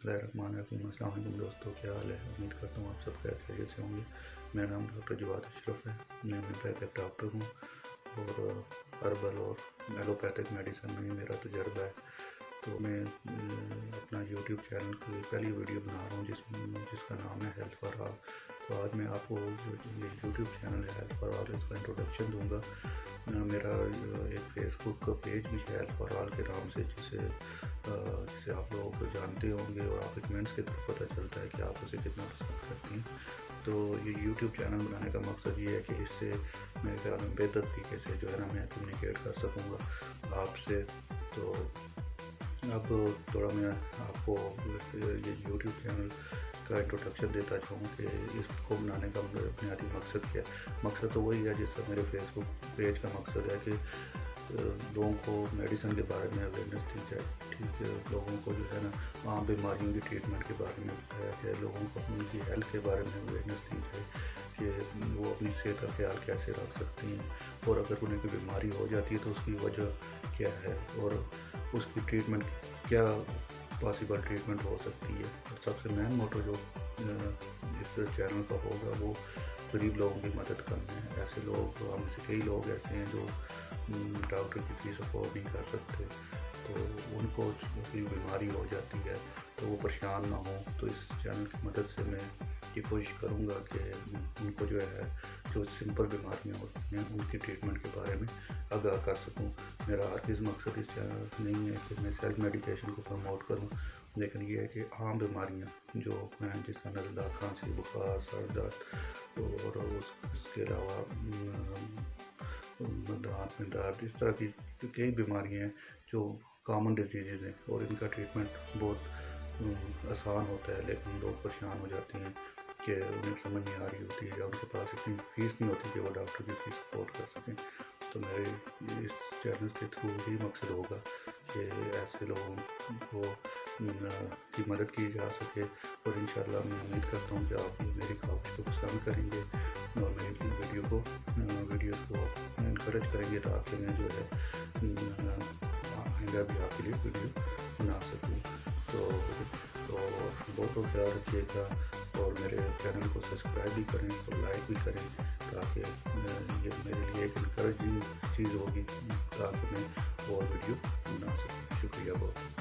बिस्मिल्लाहिर्रहमानिर्रहीम। अस्सलाम वालेकुम दोस्तों, क्या हाल है? उम्मीद करता हूँ आप सब खैरियत से होंगे। मेरा नाम डॉक्टर जवाद अशरफ है। मैं होम्योपैथिक डॉक्टर हूँ और हर्बल और एलोपैथिक मेडिसिन में मेरा तजर्बा है। तो मैं अपना यूट्यूब चैनल की पहली वीडियो बना रहा हूँ जिसका नाम है हेल्थ फॉर ऑल। तो आज मैं आपको जो ये यूट्यूब चैनल है हेल्थ फॉर ऑल, इसका इंट्रोडक्शन दूँगा। मेरा एक फेसबुक का पेज भी है हेल्थ फॉर ऑल के नाम से, जिसे आप लोग जानते होंगे और आपके कमेंट्स के थ्रू पता चलता है कि आप उसे कितना पसंद करते हैं। तो ये यूट्यूब चैनल बनाने का मकसद ये है कि इससे मेरे ख्याल में बेहतर तरीके से जो है ना मैं कम्युनिकेट कर सकूँगा आपसे। तो अब थोड़ा मैं आपको ये यूट्यूब चैनल का इंट्रोडक्शन देता चाहूँ कि इसको बनाने का बुनियादी मकसद क्या है। मकसद तो वही है जिसका मेरे फेसबुक पेज का मकसद है कि लोगों को मेडिसिन के बारे में अवेयरनेस दी जाए। ठीक है, लोगों को जो है ना आम बीमारियों की ट्रीटमेंट के बारे में बताया जाए, लोगों को उनकी हेल्थ के बारे में अवेयरनेस दी जाए कि वो अपनी सेहत का ख्याल कैसे रख सकते हैं और अगर उन्हें कोई बीमारी हो जाती है तो उसकी वजह क्या है और उसकी ट्रीटमेंट क्या पॉसिबल ट्रीटमेंट हो सकती है। और सबसे मेन मोटो जो इस चैनल का होगा वो गरीब लोगों की मदद करना है। ऐसे लोग, हम से कई लोग ऐसे हैं जो डॉक्टर की फीस अफोर्ड नहीं कर सकते, तो उनको कोई बीमारी हो जाती है तो वो परेशान ना हो। तो इस चैनल की मदद से मैं ये कोशिश करूँगा कि उनको जो है जो सिंपल बीमारियाँ होती हैं उनकी ट्रीटमेंट के बारे में आगाह कर सकूँ। मेरा हरगिज़ मकसद इस चैनल नहीं है कि मैं सेल्फ मेडिकेशन को प्रमोट करूँ, लेकिन ये है कि आम बीमारियाँ जो हैं जिसका नज़ला, खांसी, बुखार, सर दर्द और उसके अलावा दांत में दर्द, इस तरह की कई बीमारियाँ हैं जो कॉमन डिजीज़ हैं और इनका ट्रीटमेंट बहुत आसान होता है, लेकिन लोग परेशान हो जाते हैं कि उन्हें समझ नहीं आ रही होती है या उनके पास इतनी फीस नहीं होती कि वो डॉक्टर की फीस अफोर्ड कर सकें। तो मेरे इस चैनल के थ्रू ही मकसद होगा कि ऐसे लोगों को की मदद की जा सके और इंशाल्लाह मैं उम्मीद करता हूँ कि आप मेरी ख्वाहिश को पसंद करेंगे और मेरी वीडियोज़ को इनकरेज करेंगे ताकि मैं जो है आइंदा भी आपके लिए वीडियो बना सकूँ। तो बहुत ख्याल रखिएगा और मेरे चैनल को सब्सक्राइब भी करें और लाइक भी करें ताकि ये मेरे लिए एक इनकरेजिंग चीज़ होगी ताकि मैं और वीडियो बना सकूँ। शुक्रिया बहुत।